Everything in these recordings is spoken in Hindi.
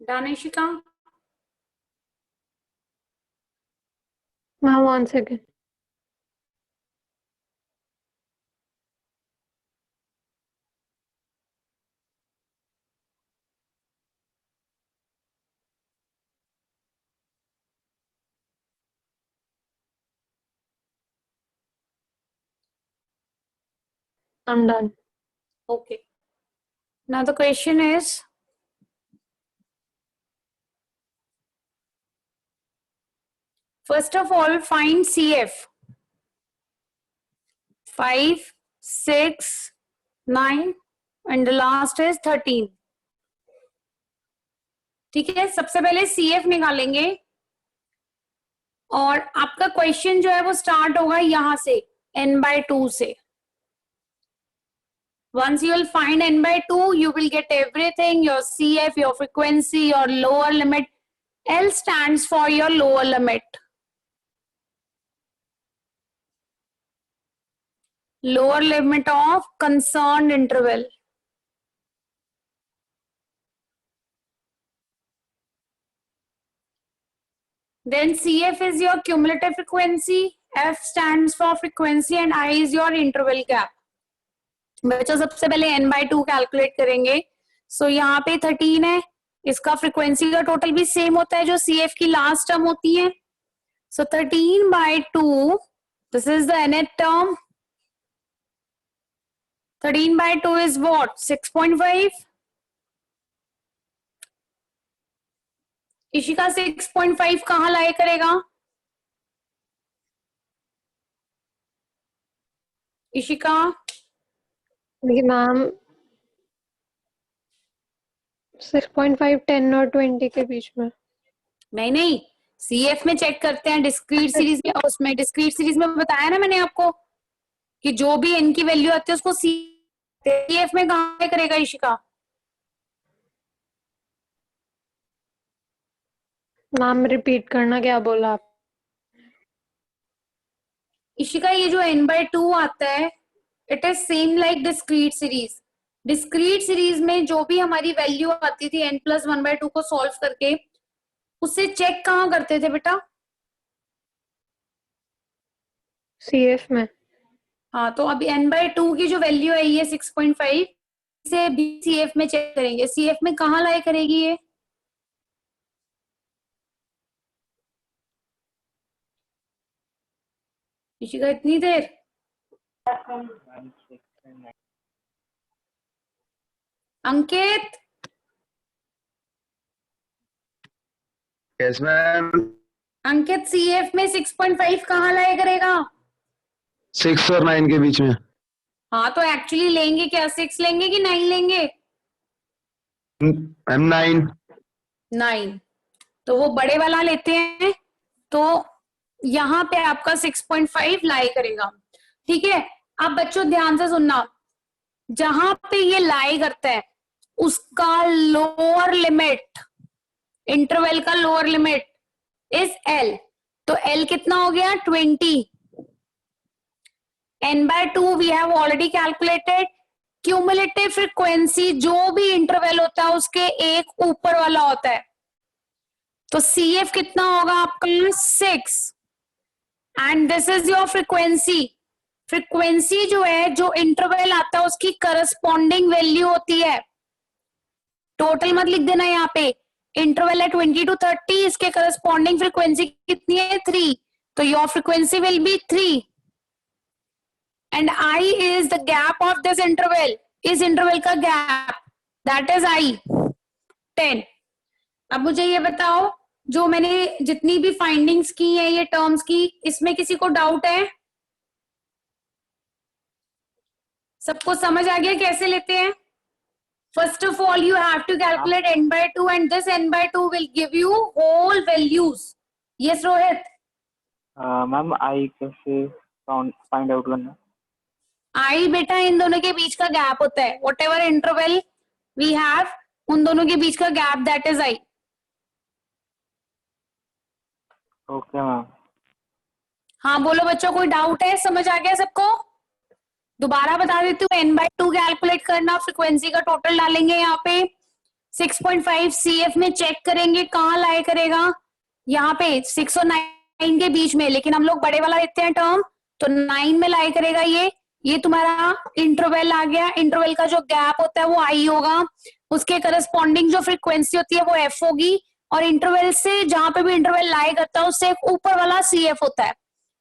Done, Ishika? Ma'am, 1 second. I'm done. Okay. Now the question is, first of all, find CF. 5, 6, 9 and the last is 13. ठीक है, सबसे पहले CF निकालेंगे और आपका क्वेश्चन जो है वो स्टार्ट होगा यहां से n/2 से. Once you will find n/2, you will get everything, your CF, your frequency, your lower limit. L stands for your lower limit. Lower limit of concerned interval. Then CF is your cumulative frequency, F stands for frequency and I is your interval gap. बच्चों सबसे पहले n/2 कैलकुलेट करेंगे. सो यहाँ पे 13 है, इसका फ्रीक्वेंसी का टोटल भी सेम होता है जो CF की लास्ट टर्म होती है. सो 13/2, this is the nth term. 13/2 is what? 6.5. Ishika 6.5 कहाँ लाए करेगा? इशिका देखिए मैम, 6.5 10 और 20 के बीच में. नहीं, CF में चेक करते हैं, डिस्क्रीट सीरीज में. उसमें डिस्क्रीट सीरीज में बताया ना मैंने आपको कि जो भी n की वैल्यू आती है उसको CF में कहाँ करेगा इशिका? मैम रिपीट करना, क्या बोला आप? इशिका ये जो n/2 आता है, it is same like discrete series. Discrete series में जो भी हमारी वैल्यू आती थी n+1/2 को सॉल्व करके, उससे चेक कहाँ करते थे बेटा? CF में. हाँ, तो अभी n/2 की जो वैल्यू है ये 6.5 से भी CF में चेक करेंगे. CF में कहाँ लाए करेगी ये? इशिका इतनी देर? अंकित यस मैम. अंकित CF में 6.5 कहाँ लाया करेगा? 6 और 9 के बीच में. हाँ, तो एक्चुअली लेंगे क्या? 6 लेंगे कि 9 लेंगे? मैम 9. 9. तो वो बड़े वाला लेते हैं, तो यहाँ पे आपका 6.5 लाई करेगा. ठीक है, अब बच्चों ध्यान से सुनना, जहां पे ये लाई करता है उसका लोअर लिमिट, इंटरवल का लोअर लिमिट इज L. तो L कितना हो गया? 20. n/2 we have already calculated. Cumulative frequency जो भी इंटरवल होता है उसके एक ऊपर वाला होता है. तो CF कितना होगा आपका? 6. And this is your frequency. Frequency जो है, जो इंटरवल आता है उसकी करस्पॉन्डिंग वैल्यू होती है. टोटल मत लिख देना यहाँ पे. इंटरवल है 20 to 30, इसके करस्पॉन्डिंग फ्रीक्वेंसी कितनी है? 3. तो your frequency will be 3 and I is the gap of this interval. इस इंटरवल का गैप, दैट इज I. 10. अब मुझे ये बताओ, जो मैंने जितनी भी फाइंडिंग्स की है ये टर्म्स की, इसमें किसी को डाउट है? सबको समझ आ गया कैसे लेते हैं? First of all, you have to calculate n/2 and this n/2 will give you whole values. Yes, Rohit? Ma'am I कैसे फाइंड आउट करना? I बेटा इन दोनों के बीच का गैप होता है. Whatever interval we have, उन दोनों के बीच का gap, that is I. Okay ma'am. हाँ बोलो बच्चों, कोई डाउट है? समझ आ गया सबको? दोबारा बता देती हूँ, n/2 कैलकुलेट करना, फ्रीक्वेंसी का टोटल डालेंगे यहाँ पे, 6.5 CF में चेक करेंगे कहाँ लाई करेगा, यहाँ पे 6 और 9 के बीच में, लेकिन हम लोग बड़े वाला लेते हैं टर्म, तो 9 में लाई करेगा ये तुम्हारा इंटरवल आ गया। इंटरवल का जो गैप होता है वो आई होगा, उसके करस्पॉन्डिंग जो फ्रीक्वेंसी होती है वो एफ होगी, और इंटरवल से जहां पे भी इंटरवल लाई करता है उससे एक ऊपर वाला CF होता है।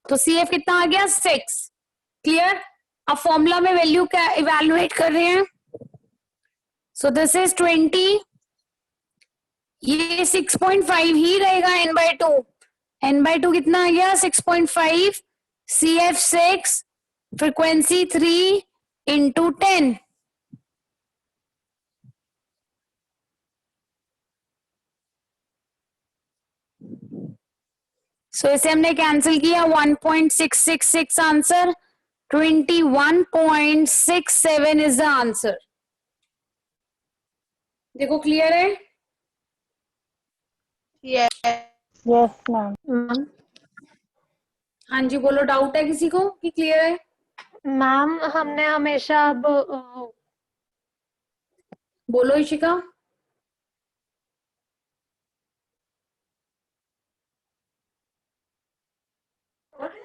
तो CF कितना आ गया 6। क्लियर? अब फॉर्मूला में वैल्यू क्या इवेलुएट कर रहे हैं। सो दिस इज 20, ये 6.5 ही रहेगा n/2। n/2 कितना आ गया 6.5, CF 6, फ्रीक्वेंसी 3 इंटू 10। सो इसे हमने कैंसिल किया, 1.666 आंसर, 21.67 इज द आंसर। देखो क्लियर है? Yes, ma'am. मैम हाँ जी बोलो, डाउट है किसी को कि क्लियर है? मैम हमने हमेशा अब बोलो इशिका।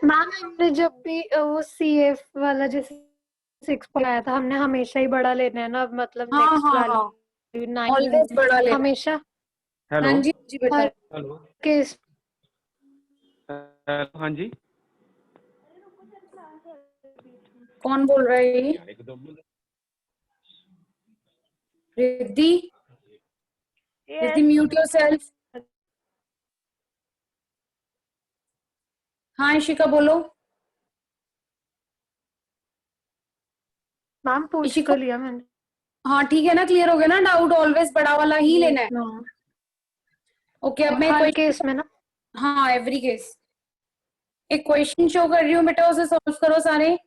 मैम हमने जब भी वो CF वाला जैसे 6 पर आया था, हमने हमेशा ही बड़ा लेना है ना, मतलब हाँ नेक्स्ट हाँ वाली हाँ, 9 ऑलवेज बड़ा लेना। हमेशा हेलो हाँ जी बेटा। हर हेलो केस। हाँ जी। कौन बोल रहा है ये? Riddhi, Riddhi mute yourself. हाँ इशिका बोलो। मैम पूछ इशिका, तो लिया मैंने। हाँ ठीक है ना, क्लियर हो गया ना डाउट, ऑलवेज बड़ा वाला ही लेना है। मैम ओके अब मैं हर क्वेश्चन, केस में ना। हाँ एवरी केस, एक क्वेश्चन शो कर रही हूँ बेटा, उसे सॉल्व करो सारे।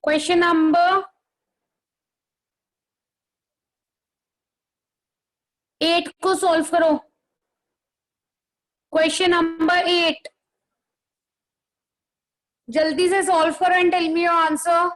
क्वेश्चन नंबर 8 को सॉल्व करो। क्वेश्चन नंबर 8, जल्दी से सॉल्व करो and tell me your answer.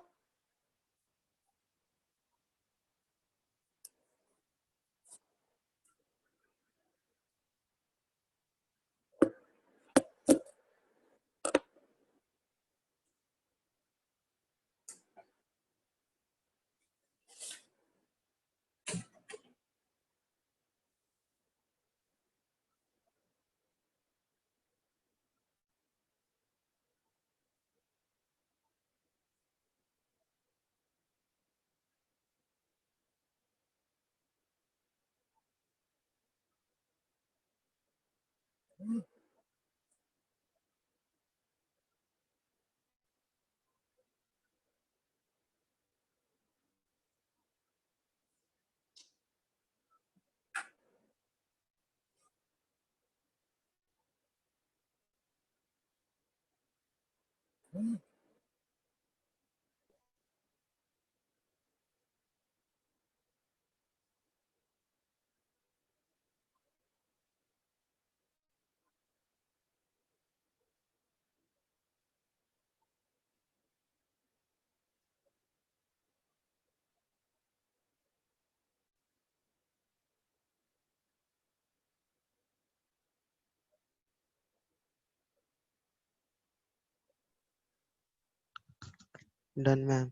Done ma'am.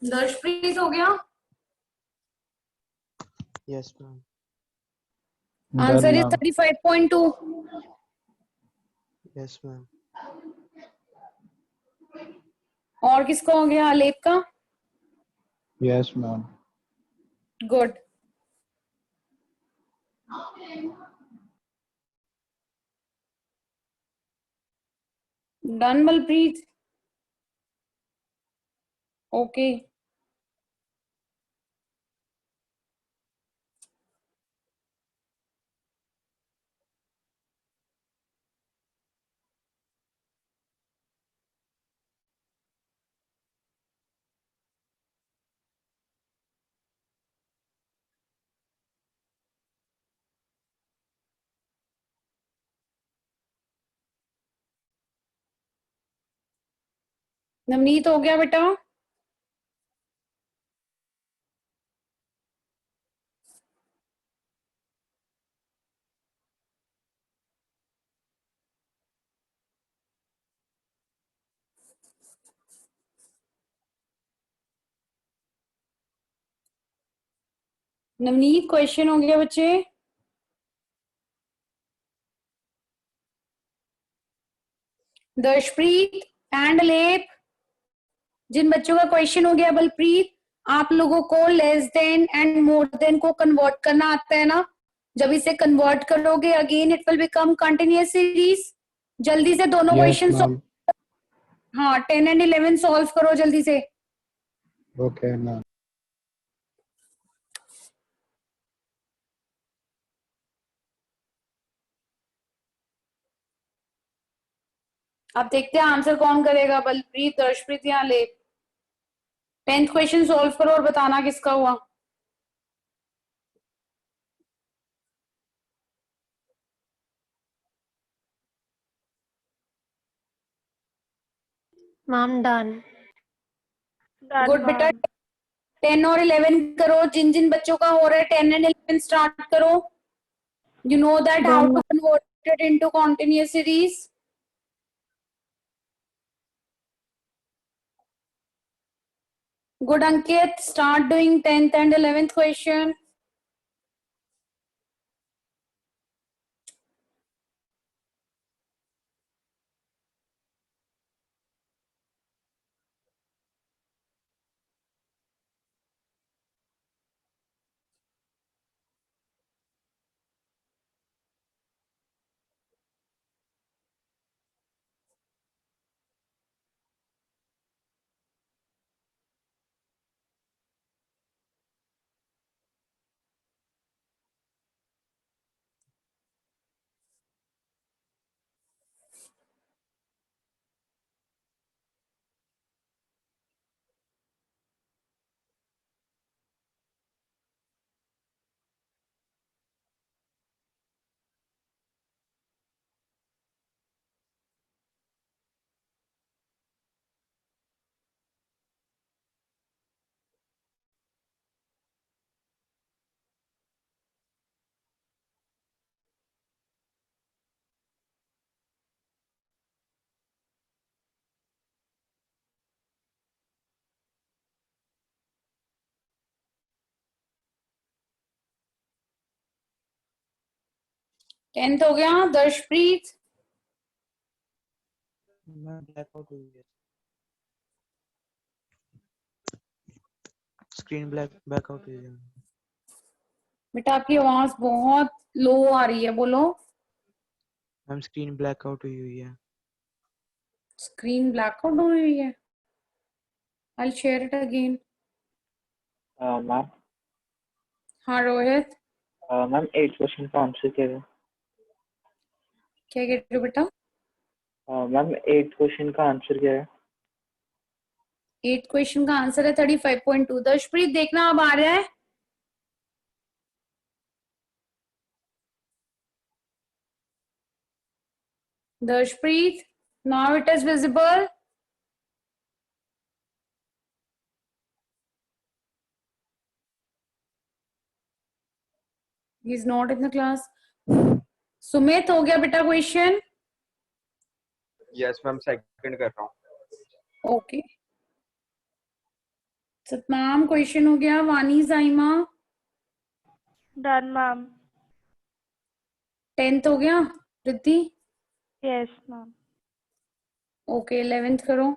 Darshpreet हो गया? Yes ma'am. Answer is 35.2। Yes ma'am. और किसका हो गया? आलेप का? Yes, ma'am. Good. Done Balpreet? Okay Navneet हो गया बेटा? नवनीत क्वेश्चन हो गया बच्चे? दर्शप्रीत एंड लेप, जिन बच्चों का क्वेश्चन हो गया, बलप्रीत, आप लोगों को less than and more than को कन्वर्ट करना आता है ना? जब इसे कन्वर्ट करोगे again it will become continuous series. जल्दी से दोनों Yes, क्वेश्चन ma'am. हाँ 10 एंड 11 सॉल्व करो जल्दी से। Okay, ma'am. अब देखते हैं आंसर कौन करेगा, बलप्रीत, दर्शप्रीत या लेप। 10th क्वेश्चन सॉल्व करो और बताना किसका हुआ। Ma'am done. गुड बेटा, 10 और 11 करो, जिन जिन बच्चों का हो रहा है 10 एंड 11 स्टार्ट करो। You know that how Done. to convert it into continuous series. Good Ankit, start doing 10th and 11th question. Tenth हो गया, दर्शप्रीत? मैं ब्लैकआउट हुई है, स्क्रीन ब्लैकआउट हुई है। बेटा आपकी आवाज बहुत लो आ रही है, बोलो। मैम स्क्रीन ब्लैकआउट हुई है। स्क्रीन ब्लैकआउट हो रही है। I'll share it again. Ma'am हाँ रोहित, मैम 8 क्वेश्चन का आंसर क्या है? क्या कह रहे हो बेटा? मैम 8 क्वेश्चन का आंसर क्या है? 8 क्वेश्चन का आंसर है 35.2। दर्शप्रीत देखना अब आ रहा है? दर्शप्रीत, now it is visible. He is not in the class. Sumit हो गया बेटा क्वेश्चन? यस मैम, सेकंड कर रहा हूँ। ओके। सतनाम क्वेश्चन हो गया, वानी साइमा? Done, ma'am. 10th हो गया, Riddhi? Yes, ma'am. Okay 11th करो।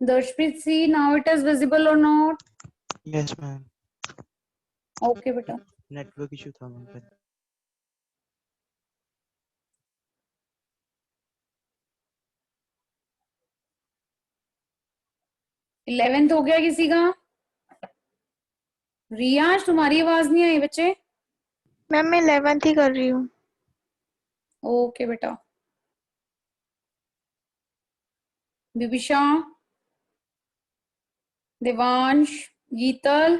Darshpreet, see now it is visible or not? Yes, ma'am. Okay, beta. Network issue था मैम पर. 11th हो गया किसी का? रियाज, तुम्हारी आवाज नहीं आई बच्चे. मैम मैं 11th ही कर रही हूँ. ओके बेटा. विविशा, देवांश, गीतल.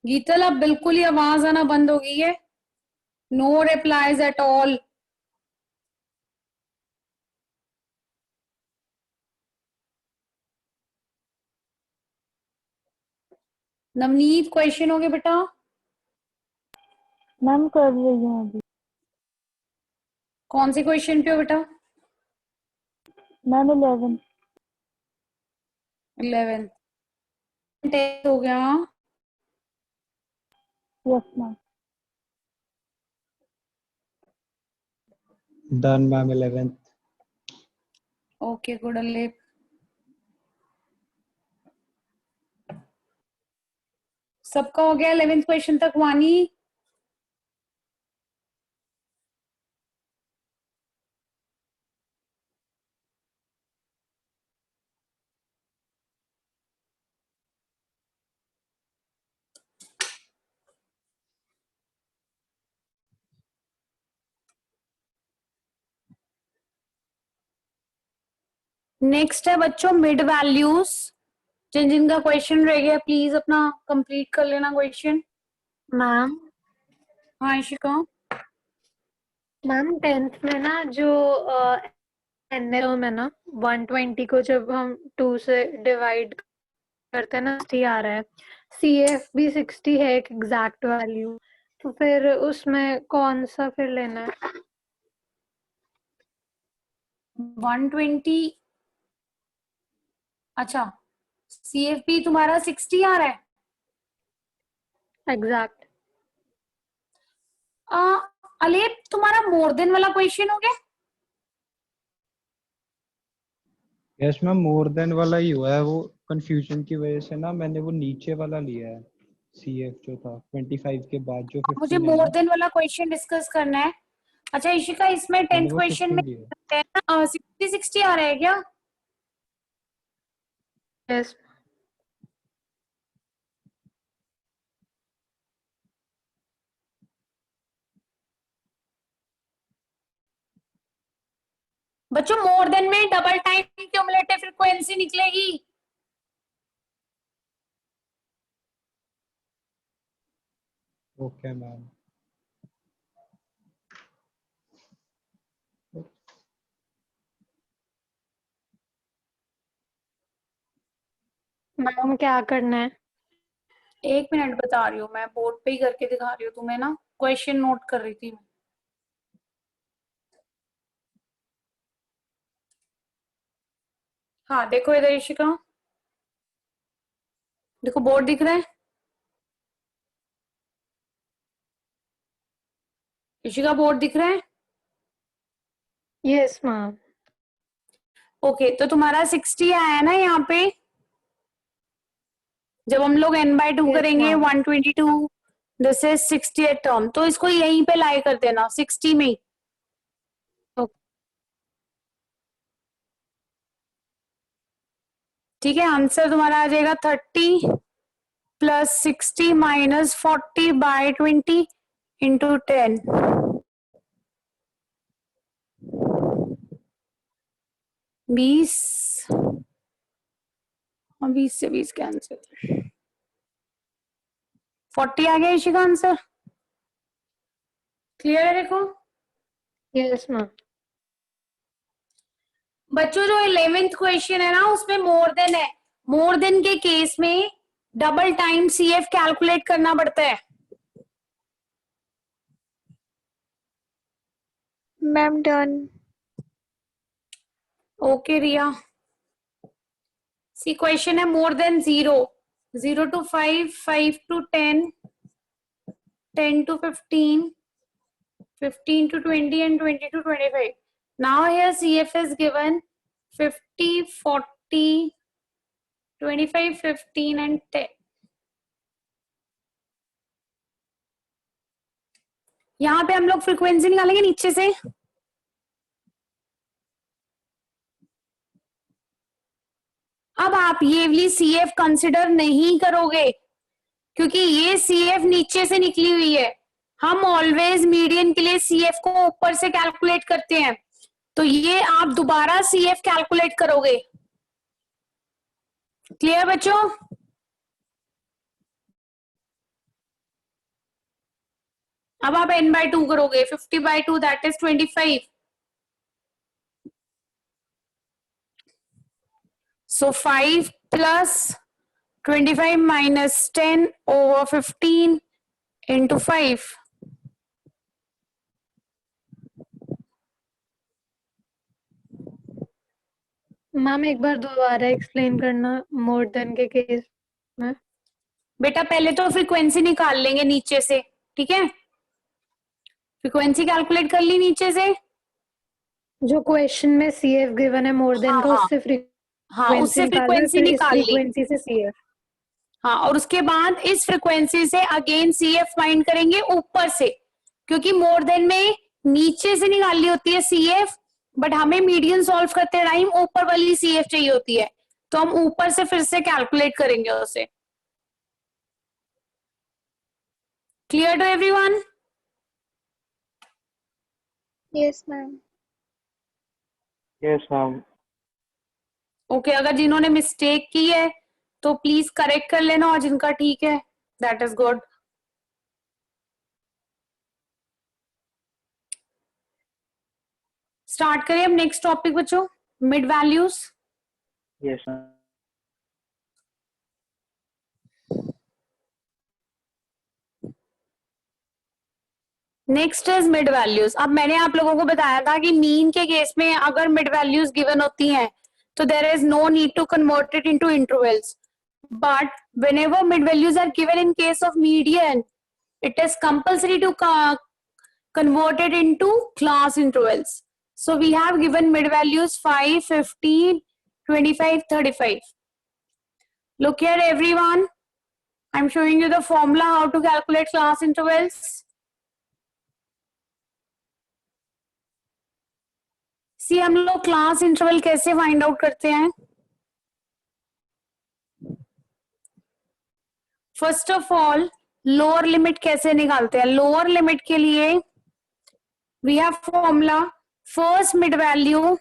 गीतल, अब बिल्कुल ही आवाज आना बंद हो गई है. No replies at all. Navneet, question हो गया बेटा? मैम कर रही हूँ अभी. कौन से क्वेश्चन पे हो बेटा? Ma'am 11th. 11th. 10th हो गया. Yes ma'am. Done, ma'am. 11th. Okay good Alep. सबका हो गया 11th क्वेश्चन तक. वानी, नेक्स्ट है बच्चों मिड वैल्यूज. जिन जिनका क्वेश्चन रह गया प्लीज अपना कंप्लीट कर लेना क्वेश्चन. मैम हाँ इशिका. मैम 10th में ना जो एनएल में ना 120 को जब हम 2 से डिवाइड करते हैं ना 60 आ रहा है. सीएफ भी 60 है एक एग्जैक्ट वैल्यू. तो फिर उसमें कौन सा फिर लेना है? 120. अच्छा, CFP तुम्हारा 60 आ रहा है. एग्जैक्ट. अलेप, तुम्हारा मोर देन वाला क्वेश्चन हो गया? यस मैम, मोर देन वाला ही हुआ है. वो कंफ्यूजन की वजह से ना मैंने वो नीचे वाला लिया है. सीएफ जो था 25 के बाद जो मुझे 15 है मोर ना, देन वाला क्वेश्चन डिस्कस करना है. अच्छा इशिका, इसमें मैंने 10th वो क्वेश्चन 15 में लिया है. 60 आ रहा है क्या? यस. बच्चों मोर देन में डबल टाइम क्यूमुलेटिव फ्रीक्वेंसी निकलेगी. Okay ma'am. मैम क्या करना है? 1 मिनट बता रही हूँ मैं, बोर्ड पे ही करके दिखा रही हूँ तुम्हें ना. क्वेश्चन नोट कर रही थी मैं. हाँ देखो इधर इशिका, देखो बोर्ड दिख रहा है. इशिका बोर्ड दिख रहा है? Yes ma'am. ओके, तो तुम्हारा 60 आया है ना यहाँ पे. जब हम लोग n/2 Yes, करेंगे ma'am. 122, दिस इज 68 टर्म, तो इसको यहीं पे लाई कर देना 60 में ही. ठीक है, आंसर तुम्हारा आ जाएगा 30 प्लस 60 माइनस 40 बाय 20 इंटू 10. 20 और 20 से 20 कैंसिल. 40 आ गया इसी का आंसर. क्लियर है? देखो यस मैम. बच्चों, जो 11th क्वेश्चन है ना उसमें मोर देन है. मोर देन के केस में डबल टाइम CF कैलकुलेट करना पड़ता है. Ma'am done. ओके रिया. सी क्वेश्चन है more than 0, 0 to 5, 5 to 10, 10 to 15, 15 to 20 and 20 to 25. Now here CF is given 50, 40, 25, 15 and 10. यहाँ पे हम लोग फ्रीक्वेंसी निकालेंगे नीचे से. अब आप ये वाली CF कंसिडर नहीं करोगे क्योंकि ये CF नीचे से निकली हुई है. हम ऑलवेज मीडियन के लिए CF को ऊपर से कैलकुलेट करते हैं, तो ये आप दोबारा CF कैलकुलेट करोगे. क्लियर बच्चों? अब आप n/2 करोगे. 50/2 that is 25. So 5 plus 25 minus 10 over 15 into 5. Ma'am एक बार दोबारा एक्सप्लेन करना मोर देन के केस में. बेटा पहले तो फ्रीक्वेंसी निकाल लेंगे नीचे से, ठीक है? फ्रीक्वेंसी कैलकुलेट कर ली नीचे से. जो क्वेश्चन में CF गिवन है मोर देन हाँ, का, हाँ. उससे हाँ, उससे फ्रीक्वेंसी निकाल ली. फ्रीक्वेंसी से CF. हाँ, और उसके बाद इस फ्रीक्वेंसी से अगेन CF फाइंड करेंगे ऊपर से, क्योंकि मोर देन में नीचे से निकालनी होती है CF, बट हमें मीडियन सॉल्व करते टाइम ऊपर वाली CF चाहिए होती है, तो हम ऊपर से फिर से कैलकुलेट करेंगे उसे. Clear to everyone? Yes, ma'am. Yes, ma'am. Okay, अगर जिन्होंने मिस्टेक की है तो प्लीज करेक्ट कर लेना, और जिनका ठीक है दैट इज गुड. स्टार्ट करिए अब नेक्स्ट टॉपिक बच्चों, mid values. Yes, ma'am. Next is mid values. अब मैंने आप लोगों को बताया था कि मीन के केस में अगर मिड वैल्यूज गिवन होती हैं तो there is no need to convert it into intervals, but whenever mid values are given in case of median, it is compulsory to convert it into class intervals. So we have given mid values 5, 15, 25, 35. Look here everyone, I'm showing you the formula how to calculate class intervals. See, हम लोग class interval कैसे find out करते हैं? First of all, lower limit कैसे निकालते हैं? लोअर लिमिट के लिए we have formula first mid value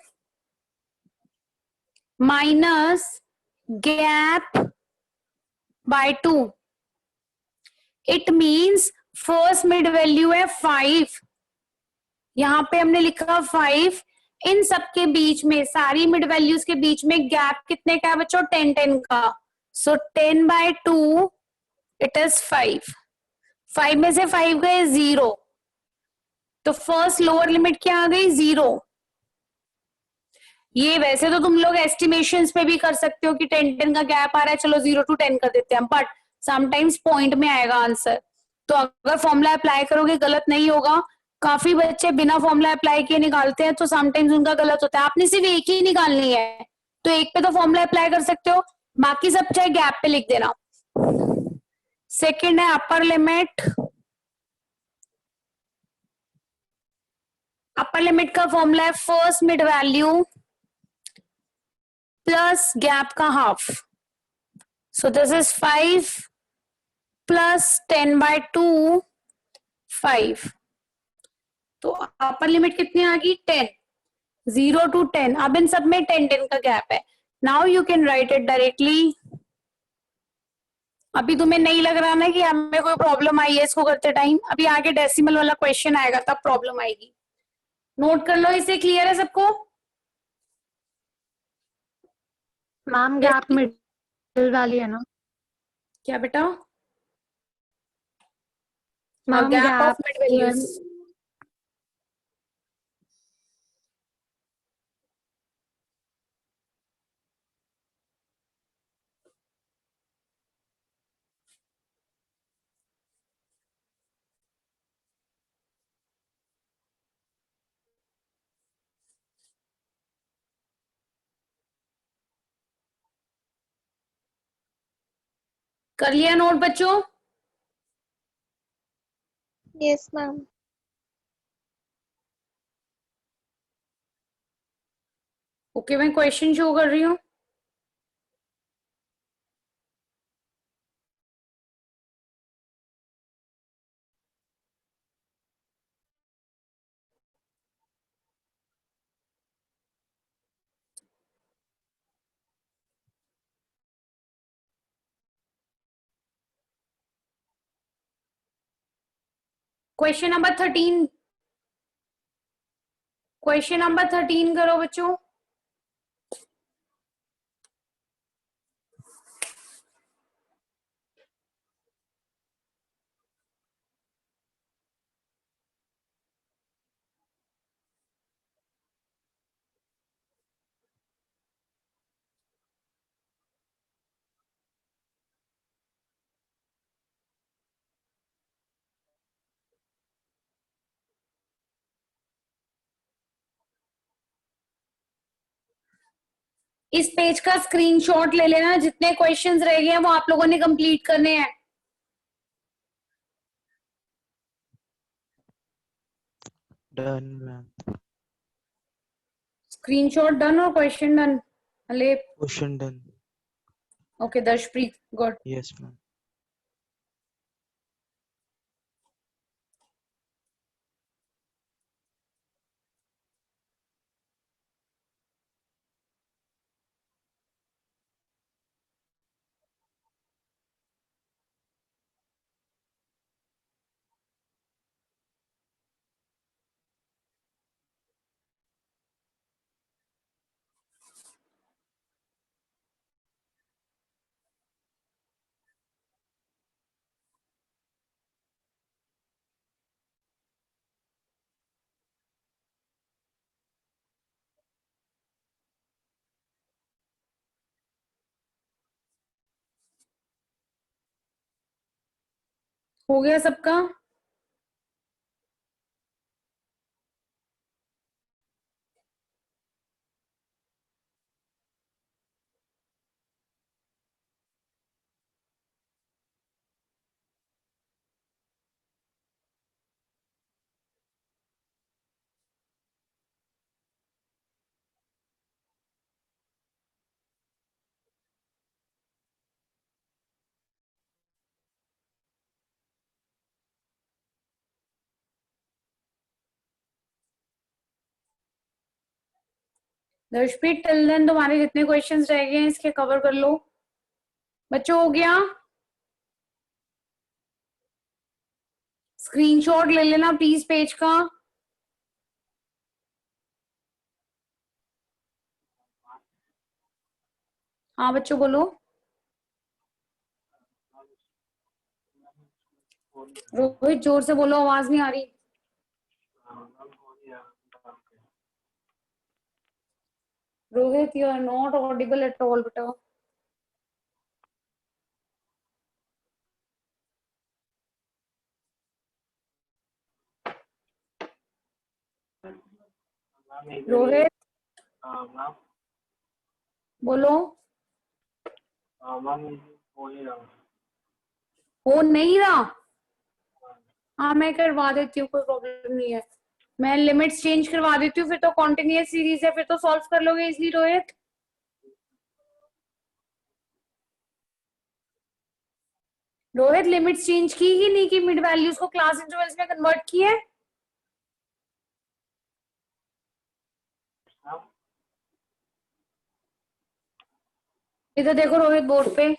minus gap by 2. It means first mid value है 5, यहां पे हमने लिखा 5. इन सबके बीच में, सारी मिड वैल्यूज के बीच में गैप कितने का है बच्चों? 10 10 का. सो 10/2 इट इज 5. 5 में से 5 गए 0, तो फर्स्ट लोअर लिमिट क्या आ गई? 0. ये वैसे तो तुम लोग एस्टिमेशंस पे भी कर सकते हो कि 10 10 का गैप आ रहा है, चलो 0 to 10 कर देते हैं, बट समटाइम्स पॉइंट में आएगा आंसर. तो अगर फॉर्मूला अप्लाई करोगे गलत नहीं होगा. काफी बच्चे बिना फॉर्मूला अप्लाई किए निकालते हैं, तो समटाइम्स उनका गलत होता है. आपने सिर्फ एक ही निकालनी है, तो एक पे तो फॉर्मूला अप्लाई कर सकते हो, बाकी सब चाहे गैप पे लिख देना. सेकेंड है अपर लिमिट. अपर लिमिट का फॉर्मूला है first mid value plus gap का half. So this is 5 plus 10/2 5. तो अपर लिमिट कितनी आ गई? 10. 0 to 10. अब इन सब में 10 10 का गैप है. Now you can write it directly. अभी तुम्हें नहीं लग रहा ना कि हमें कोई प्रॉब्लम आई है इसको करते टाइम? अभी आगे डेसिमल वाला क्वेश्चन आएगा तब प्रॉब्लम आएगी. नोट कर लो इसे. क्लियर है सबको? मैम गैप मिडिल वाली है ना? क्या बेटा? Ma'am gap of mid values. कर लिया नोट बच्चों? Yes, ma'am. ओके, मैं क्वेश्चन शो कर रही हूँ. Question number 13. क्वेश्चन नंबर 13 करो बच्चों. इस पेज का स्क्रीनशॉट ले लेना. जितने क्वेश्चंस रह गए हैं वो आप लोगों ने कंप्लीट करने हैं. Done, ma'am. स्क्रीनशॉट डन और question done? Alep. Question done. Okay Darshpreet, good. Yes, ma'am. हो गया सबका? दर्शप्रीत, टिल देन तुम्हारे जितने क्वेश्चंस रह गए हैं इसके कवर कर लो. बच्चों हो गया? स्क्रीनशॉट ले लेना प्लीज पेज का. हाँ बच्चों बोलो. रोहित जोर से बोलो, आवाज नहीं आ रही. Rohit, you are not audible at all बेटा. रोहित मैम बोलो. मैम हो नहीं रहा. हो नहीं रहा? हाँ मैं करवा देती हूँ, कोई प्रॉब्लम नहीं है. मैं लिमिट्स चेंज करवा देती हूँ, फिर तो कॉन्टिन्यूअस सीरीज है, फिर तो सॉल्व कर लोगे easily. Rohit Rohit limits change की ही नहीं की, मिड वैल्यूज को क्लास इंटरवल्स में कन्वर्ट किए. इधर देखो रोहित बोर्ड पे.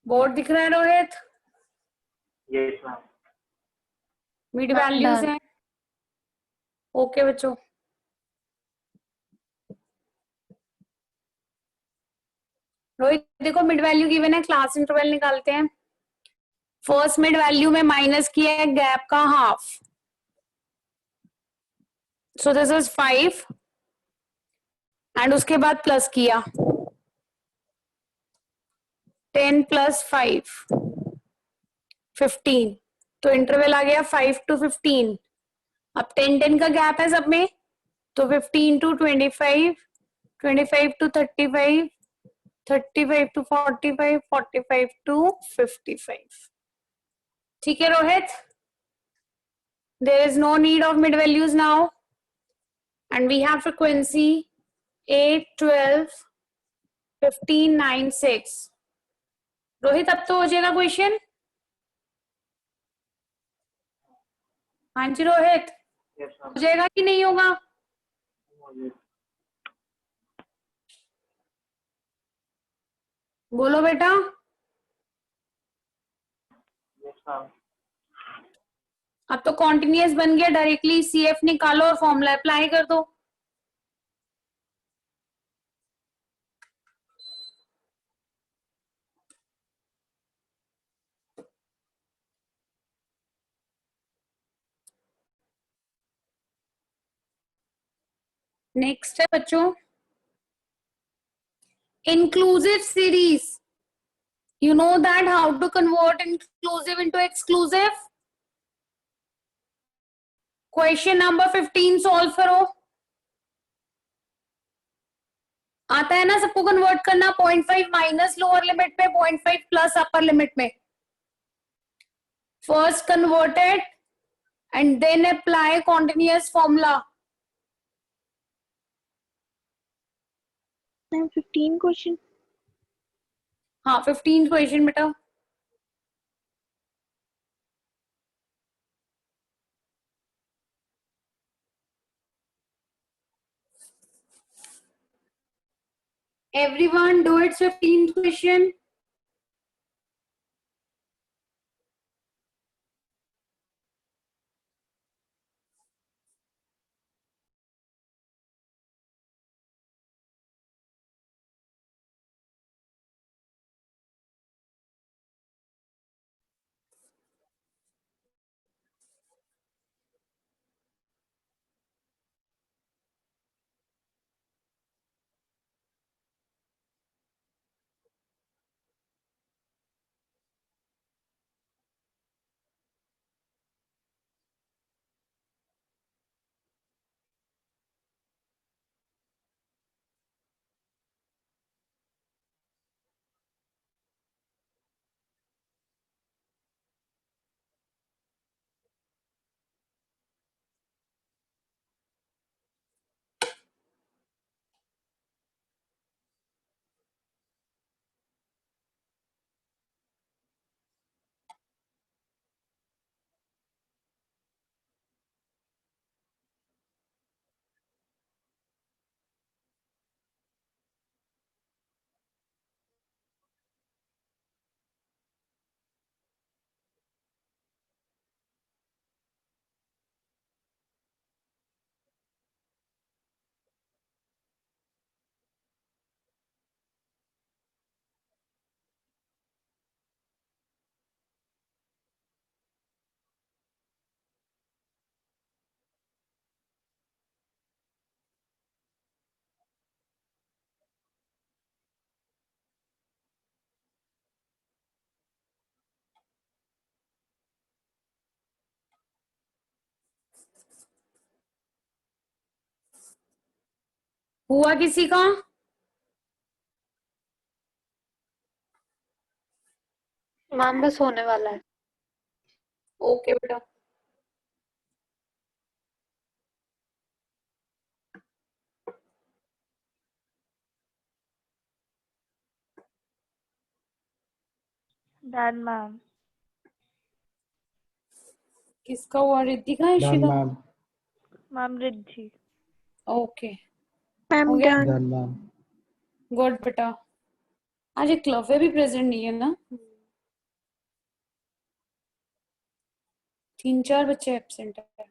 बोर्ड दिख रहा है Rohit? Yes ma'am. Mid Done, values done. है. ओके बच्चों. रोहित देखो, मिड वैल्यू गिवन है, क्लास इंटरवल निकालते हैं. फर्स्ट मिड वैल्यू में माइनस किया है गैप का half, so this is 5 and उसके बाद प्लस किया 10 + 5. 15, तो इंटरवल आ गया 5 to 15. अब 10 का गैप है सब में, तो 15 to 25, 25 to 35, 35 to 45, 45 to 55. ठीक है Rohit? There is no need of mid values now, and we have frequency 8, 12, 15, 9, 6. Rohit अब तो हो जाएगा क्वेश्चन? हाँ जी रोहित, Yes, ma'am. हो जाएगा कि नहीं होगा? बोलो बेटा. Yes, ma'am. अब तो कॉन्टिन्यूअस बन गया, डायरेक्टली सीएफ निकालो और फॉर्मूला अप्लाई कर दो. नेक्स्ट है बच्चों inclusive series. You know that how to convert inclusive into exclusive? Question number 15 solve करो. आता है ना सबको कन्वर्ट करना? 0.5 माइनस लोअर लिमिट में, 0.5 प्लस अपर लिमिट में. First converted and then apply continuous formula. Ma'am 15 question. हाँ 15 क्वेश्चन बेटा. Everyone do its 15th question. हुआ किसी का? मैम बस होने वाला है. ओके बेटा. Done ma'am. किसका हुआ? रिद्धिका है? Done Ishika? Ma'am. Ma'am Riddhi. Okay ma'am हो गया. डन. Done ma'am. गुड बेटा. आज एक क्लवे भी प्रेजेंट नहीं है ना? 3-4 बच्चे एब्सेंट है.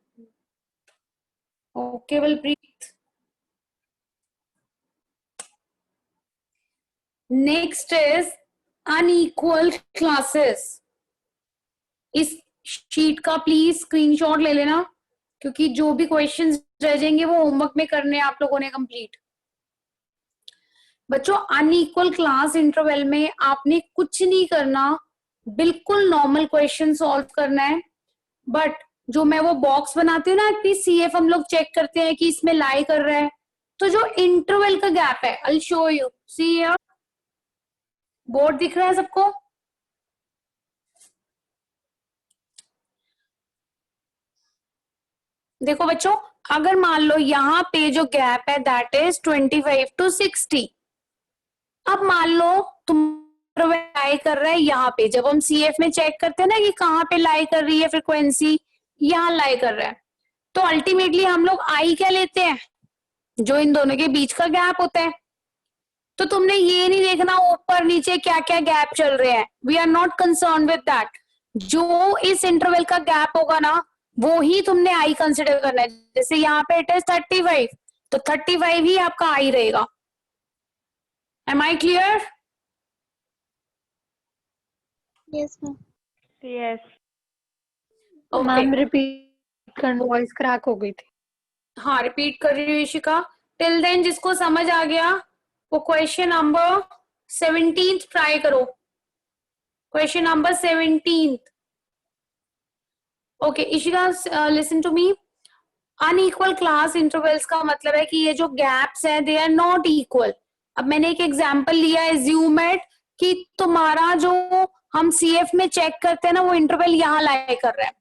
Okay Balpreet. Next is unequal classes. इस शीट का प्लीज स्क्रीनशॉट ले लेना, क्योंकि जो भी क्वेश्चंस रह जाएंगे वो होमवर्क में करने हैं आप लोगों ने कंप्लीट. बच्चों अनइक्वल क्लास इंटरवल में आपने कुछ नहीं करना, बिल्कुल नॉर्मल क्वेश्चन सॉल्व करना है, बट जो मैं वो बॉक्स बनाती हूँ ना कि सीएफ हम लोग चेक करते हैं कि इसमें लाई कर रहा है, तो जो इंटरवल का गैप है, I show you, see board दिख रहा है सबको? देखो बच्चों, अगर मान लो यहाँ पे जो गैप है दैट इज 25 to 60, अब मान लो तुम लाई कर रहा है यहाँ पे, जब हम सीएफ में चेक करते हैं ना कि कहाँ पे लाई कर रही है फ्रीक्वेंसी, यहाँ लाई कर रहा है, तो अल्टीमेटली हम लोग आई क्या लेते हैं, जो इन दोनों के बीच का गैप होता है। तो तुमने ये नहीं देखना ऊपर नीचे क्या क्या गैप चल रहे हैं, we are not concern with that, जो इस इंटरवल का गैप होगा ना वो ही तुमने आई कंसिडर करना है। जैसे यहाँ पे इट इज 35, तो 35 ही आपका आई रहेगा। Am I clear? Yes, ma'am. Yes. Ma'am repeat करना, वॉइस क्रैक हो गई थी। हाँ रिपीट कर रही हूँ इशिका। टिल देन जिसको समझ आ गया वो क्वेश्चन नंबर 17 ट्राई करो, question number 17। Okay Ishika listen to me, unequal class intervals का मतलब है कि ये जो गैप्स हैं दे आर नॉट इक्वल। अब मैंने एक एग्जांपल लिया है, एज्यूम इट कि तुम्हारा जो हम सीएफ में चेक करते हैं ना वो इंटरवल यहाँ लाई कर रहा है,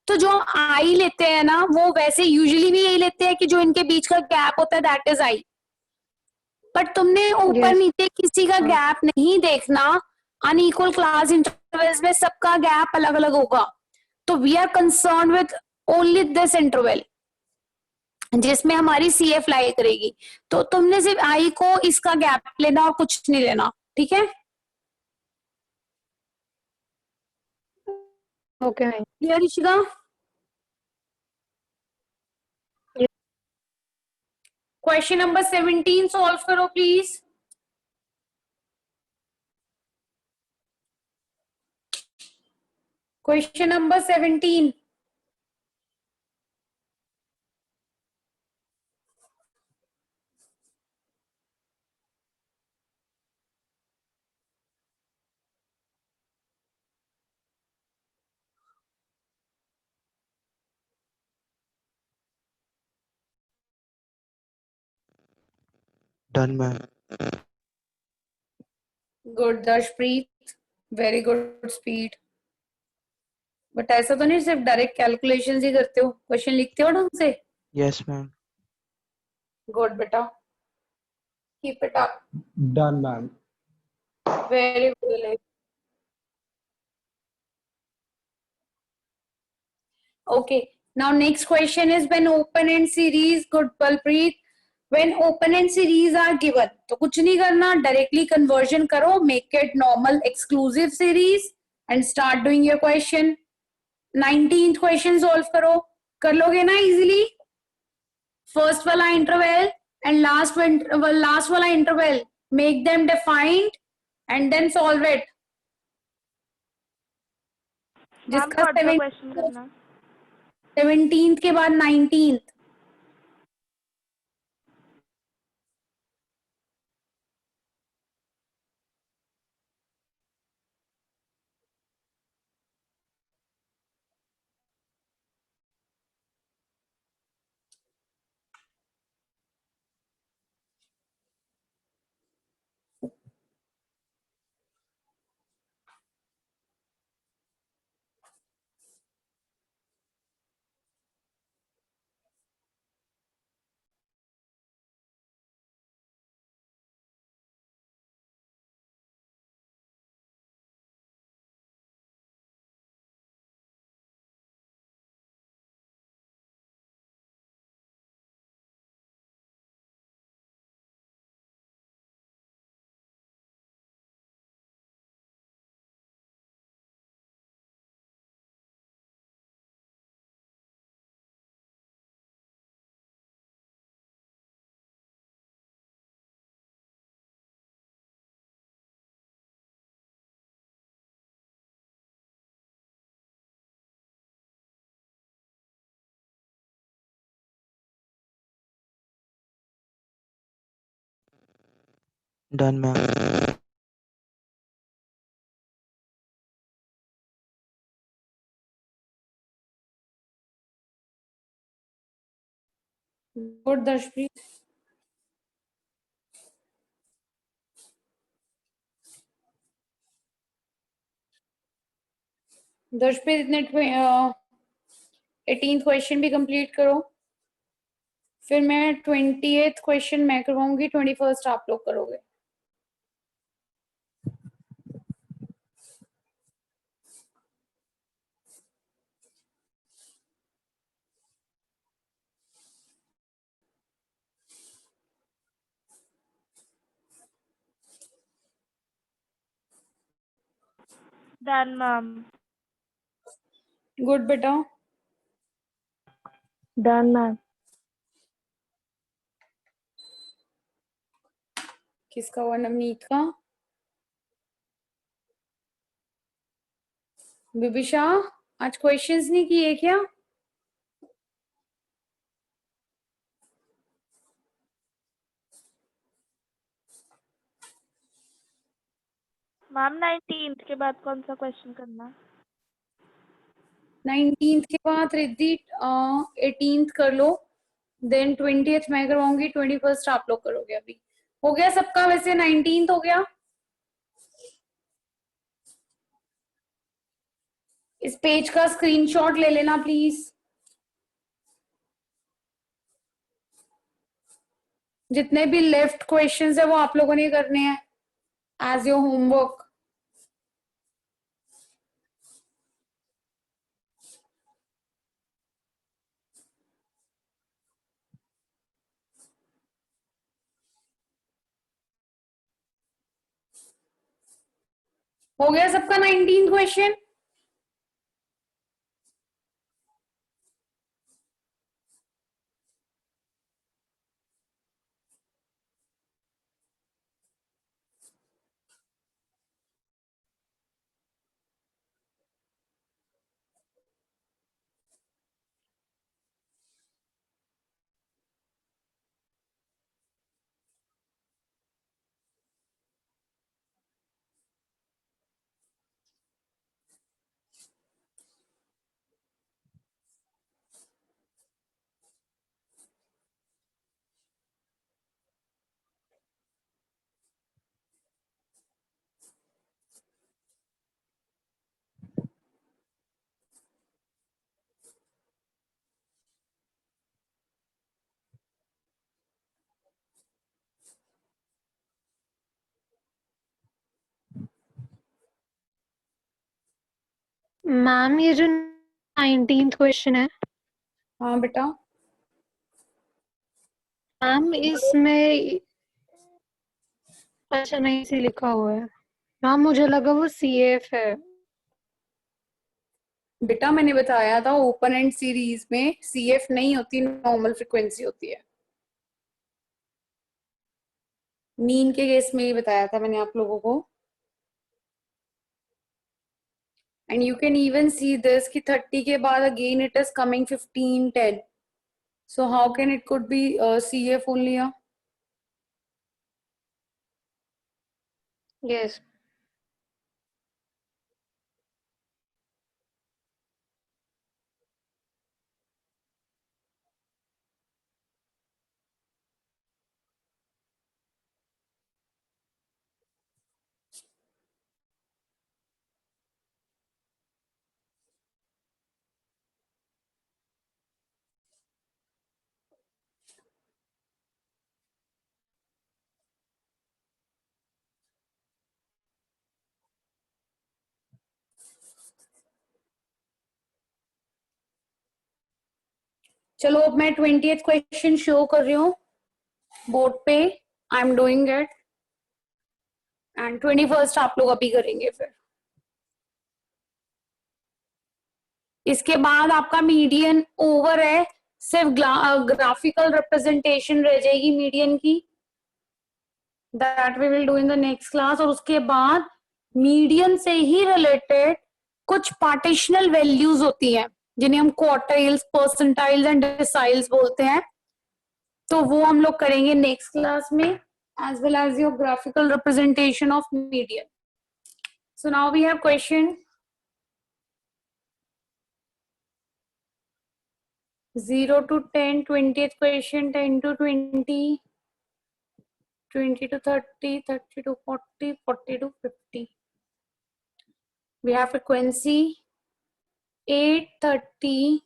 तो जो आई लेते हैं ना वो वैसे यूजुअली भी यही लेते हैं कि जो इनके बीच का गैप होता है दैट इज आई, बट तुमने ऊपर Yes. नीचे किसी का हाँ। गैप नहीं देखना, अनइक्वल क्लास इंटरवल्स में सबका गैप अलग अलग होगा, तो we are concern with only this interval जिसमें हमारी सीएफ लाई करेगी, तो तुमने सिर्फ आई को इसका गैप लेना और कुछ नहीं लेना, ठीक है? Okay clear Ishika? Question number 17 solve करो please. Question number 17। Done, ma'am. Good Darshpreet, very good speed. But ऐसा तो नहीं सिर्फ डायरेक्ट कैलकुलेशंस ही करते हो, क्वेश्चन लिखते हो ढंग से? Yes, ma'am. गुड बेटा, keep it up, Done, ma'am. Very good. Okay, now next question is when open-end series, good Balpreet, when open-end series are given, तो कुछ नहीं करना, directly conversion करो, make it normal exclusive series and start doing your question. 19th question solve करो, कर लोगे ना easily? First वाला interval and last वाला interval, make them defined and then solve it. Ma'am, जिसका कौन सा क्वेश्चन करना? 17th के बाद 19th। Done, ma'am. गुड दर्शप्रीत. दर्शप्रीत इतने 18th क्वेश्चन भी कंप्लीट करो, फिर मैं 20th क्वेश्चन मैं करवाऊंगी, 21st आप लोग करोगे. Done, ma'am. गुड बेटा. Done, ma'am. किसका हुआ? नवनीत का. विभिषा, आज क्वेश्चंस नहीं किए क्या? मैम 19th के बाद कौन सा क्वेश्चन करना? 19th के बाद रिद्धि 18th कर लो, देन 20th मैं करवाऊंगी, 21st आप लोग करोगे. अभी हो गया सबका? वैसे 19th हो गया. इस पेज का स्क्रीनशॉट ले लेना प्लीज. जितने भी लेफ्ट क्वेश्चंस है वो आप लोगों ने करने हैं एज योर होमवर्क. हो गया सबका 19th क्वेश्चन? मैम ये जो 19th क्वेश्चन है हाँ बेटा. मैम, इसमें अच्छा नहीं से लिखा हुआ है मैम, मुझे लगा वो CF है. बेटा मैंने बताया था ओपन एंड सीरीज में सीएफ नहीं होती, नॉर्मल फ्रीक्वेंसी होती है. मीन के केस में ही बताया था मैंने आप लोगों को. And you can even see this कि 30 के बाद again it is coming 15, 10. So how can it could be CF only? Yes. चलो अब मैं 20th क्वेश्चन शो कर रही हूँ बोर्ड पे. I am doing it. And 21st आप लोग अभी करेंगे. फिर इसके बाद आपका मीडियन ओवर है, सिर्फ ग्राफिकल रिप्रेजेंटेशन रह जाएगी मीडियन की. That we will do in the next class. और उसके बाद मीडियन से ही रिलेटेड कुछ पार्टिशनल वैल्यूज होती हैं जिन्हें हम क्वार्टाइल्स, परसेंटाइल्स एंड डिसाइल्स बोलते हैं. तो वो हम लोग करेंगे नेक्स्ट क्लास में, as well as your graphical representation of median. So now we have question 0 to 10, 20th question, 10 to 20, 20 to 30, 30 to 40, 40 to 50. We have frequency 830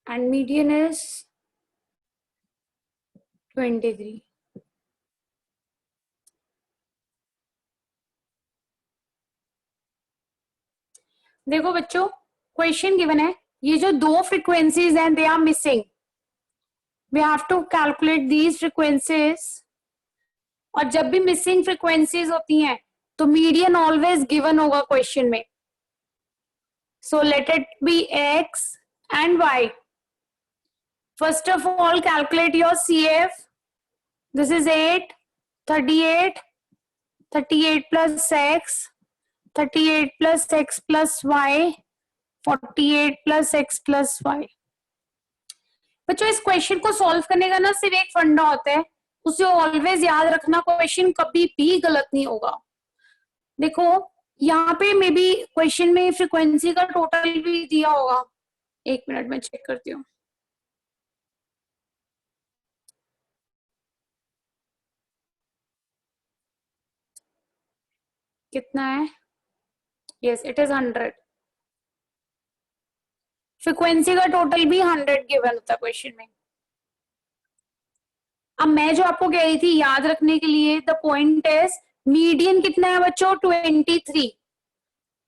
and median is 23. देखो बच्चों, क्वेश्चन गिवन है, ये जो दो फ्रीक्वेंसीज हैं, they are missing. We have to calculate these frequencies. और जब भी मिसिंग फ्रीक्वेंसीज होती हैं तो मीडियन ऑलवेज गिवन होगा क्वेश्चन में. So let it be X and Y. First of all calculate your CF. This is 8, 38, 38 plus x, 38 plus x plus y, 48 plus x plus y. बच्चों इस क्वेश्चन को सॉल्व करने का ना सिर्फ एक फंडा होता है, उसे ऑलवेज याद रखना, क्वेश्चन कभी भी गलत नहीं होगा. देखो यहाँ पे मे बी क्वेश्चन में फ्रीक्वेंसी का टोटल भी दिया होगा. एक मिनट में चेक करती हूँ. कितना है? Yes, it is 100. फ्रीक्वेंसी का टोटल भी 100 गिवन होता है क्वेश्चन में. अब मैं जो आपको कह रही थी याद रखने के लिए, द पॉइंट इज मीडियन कितना है बच्चों? 23.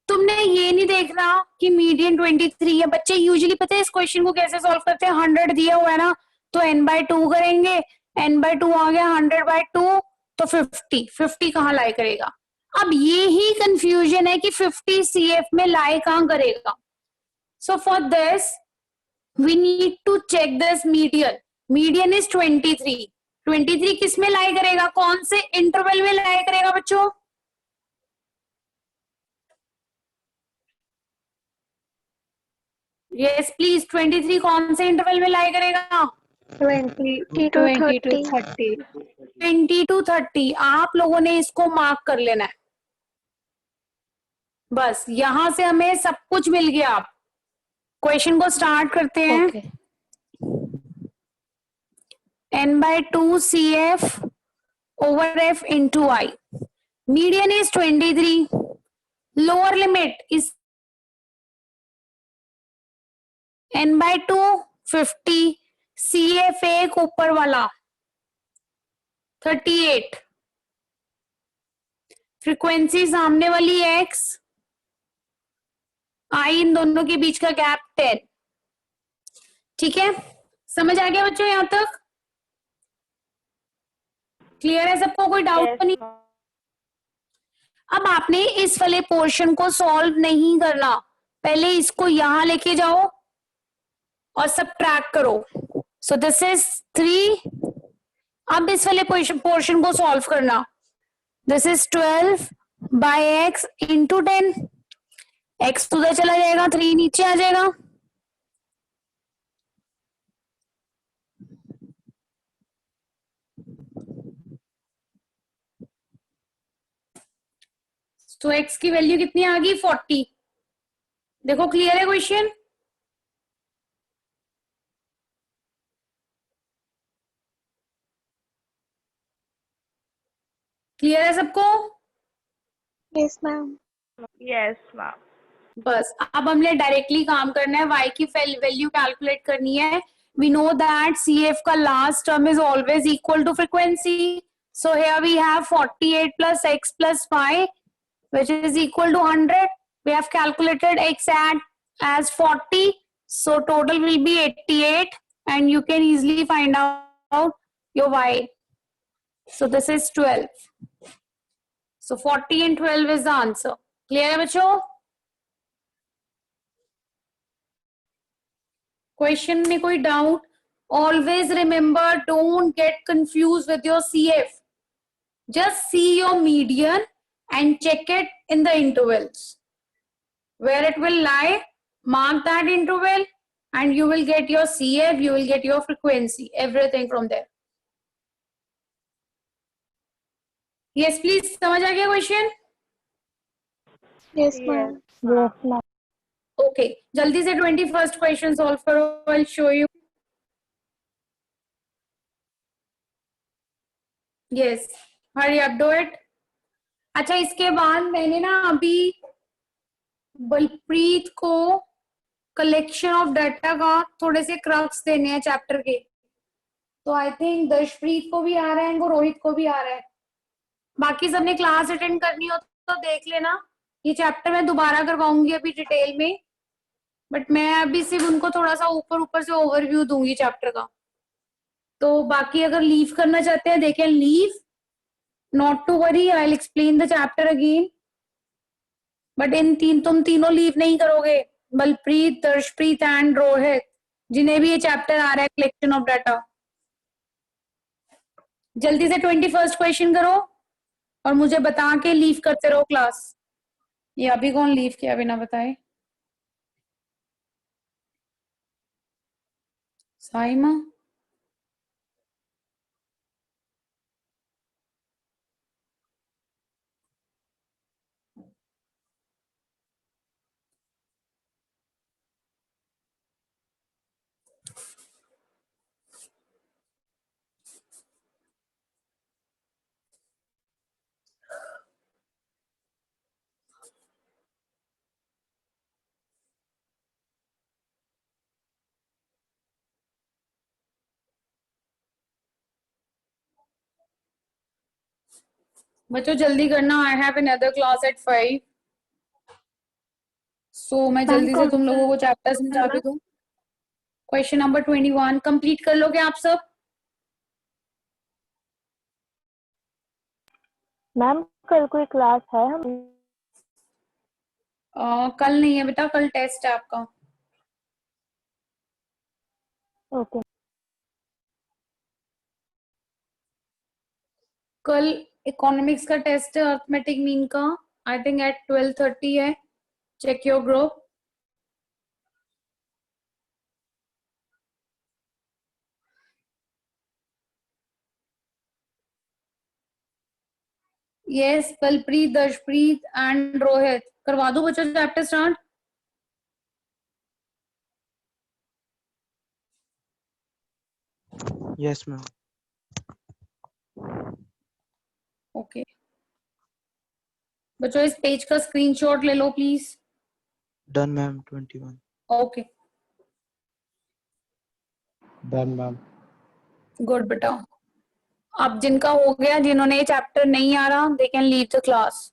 तुमने ये नहीं देखना कि मीडियन 23 है. बच्चे यूजुअली पता है इस क्वेश्चन को कैसे सॉल्व करते हैं? 100 दिया हुआ है ना, तो n/2 करेंगे. n/2 आ गया 100/2, तो 50 कहाँ लाई करेगा? अब ये ही कंफ्यूजन है कि 50 CF में लाई कहाँ करेगा. So for this we need to check this median. Median is 23. 23 किस में लाई करेगा? कौन से इंटरवल में लाई करेगा बच्चों? यस प्लीज, 23 कौन से इंटरवल में लाई करेगा? 20 to 30. 20 to 30. आप लोगों ने इसको मार्क कर लेना है. बस यहां से हमें सब कुछ मिल गया. आप क्वेश्चन को स्टार्ट करते हैं. Okay. n/2 CF over F into I. Median is 23. Lower limit is n/2 50. CF एक ऊपर वाला 38. फ्रीक्वेंसी सामने वाली x, I इन दोनों के बीच का गैप 10. ठीक है, समझ आ गया बच्चों? यहां तक क्लियर है सबको? कोई डाउट तो नहीं? अब आपने इस वाले पोर्शन को सॉल्व नहीं करना, पहले इसको यहां लेके जाओ और सबट्रैक्ट करो. सो दिस इज 3. अब इस वाले पोर्शन को सॉल्व करना. This is 12/x into 10. x उधर चला जाएगा, 3 नीचे आ जाएगा. तो x की वैल्यू कितनी आ गई? 40. देखो क्लियर है क्वेश्चन? क्लियर है सबको? Yes, ma'am. Yes, ma'am. बस अब हमने डायरेक्टली काम करना है. y की वैल्यू कैलकुलेट करनी है. we know that CF का last term is always equal to frequency. So here we have 48 plus x plus y, which is equal to 100. We have calculated x as 40. So total will be 88, and you can easily find out your y. So this is 12. So 40 and 12 is the answer. Clear है बच्चों? Question में कोई doubt? Always remember, don't get confused with your CF. Just see your median and check it in the intervals. Where it will lie, mark that interval, and you will get your CF, you will get your frequency, everything from there. Yes, please. समझ आ गया question? Yes, ma'am. Yes, ma'am. Okay. Okay जल्दी से 21st क्वेश्चन सॉल्व करो, I will show you. Yes hurry up do it. अच्छा इसके बाद मैंने ना अभी बलप्रीत को कलेक्शन ऑफ डाटा का थोड़े से क्रक्स देने हैं चैप्टर के, तो आई थिंक दर्शप्रीत को भी आ रहा है, वो रोहित को भी आ रहा है। बाकी सबने क्लास अटेंड करनी हो तो देख लेना, ये चैप्टर मैं दोबारा करवाऊंगी अभी डिटेल में, बट मैं अभी सिर्फ उनको थोड़ा सा ऊपर ऊपर से ओवरव्यू दूंगी चैप्टर का। तो बाकी अगर लीव करना चाहते हैं they can leave, not to worry, I will explain the chapter again. But तुम तीनों लीव नहीं करोगे, बलप्रीत, दर्शप्रीत एंड रोहित, जिन्हें भी ये चैप्टर आ रहा है कलेक्शन ऑफ डाटा। जल्दी से 21st क्वेश्चन करो और मुझे बता के लीव करते रहो क्लास। ये अभी कौन लीव किया बिना बताए? साइमा। बच्चों जल्दी करना, I have another class at 5, so मैं मैम जल्दी से कौन तुम सा लोगों को चैप्टर समझा भी दूं। क्वेश्चन नंबर 21 कंप्लीट कर लोगे आप सब? मैम कल कोई क्लास है हम? कल नहीं है बेटा, कल टेस्ट है आपका। ओके। कल इकोनॉमिक्स का टेस्ट है, अर्थमेटिक मीन का, आई थिंक एट 12:30 है। Check your group. Yes Balpreet, Darshpreet and Rohit, करवा दो बच्चों chapter start. Yes, ma'am. Okay बच्चों इस पेज का स्क्रीनशॉट ले लो please. Done, ma'am. 21. Okay done ma'am. Good बेटा। अब जिनका हो गया, जिन्होंने ये चैप्टर नहीं आ रहा, दे can leave the class.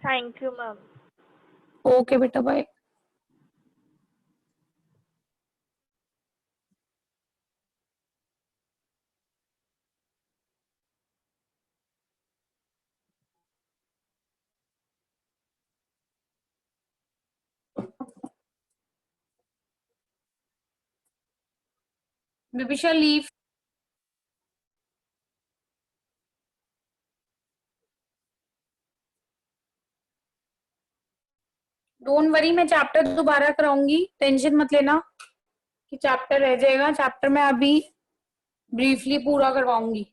Thank you ma'am. Okay बेटा बाय। विपिशा लीव। डोंट वरी, मैं चैप्टर दोबारा कराऊंगी, टेंशन मत लेना कि चैप्टर रह जाएगा। चैप्टर मैं अभी ब्रीफली पूरा करवाऊंगी।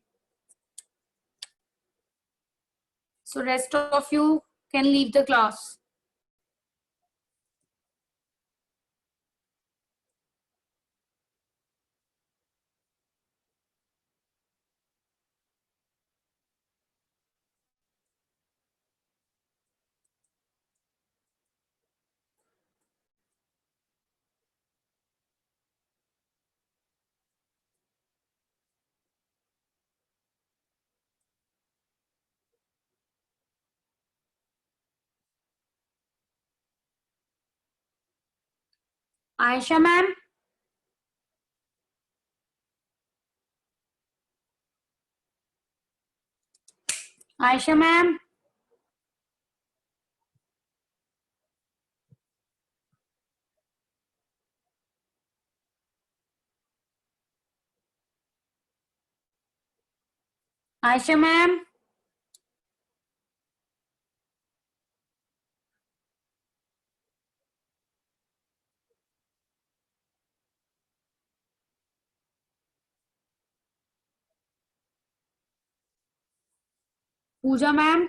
So rest of you can leave the class. Ayesha ma'am, Ayesha ma'am, Ayesha ma'am, Pooja ma'am,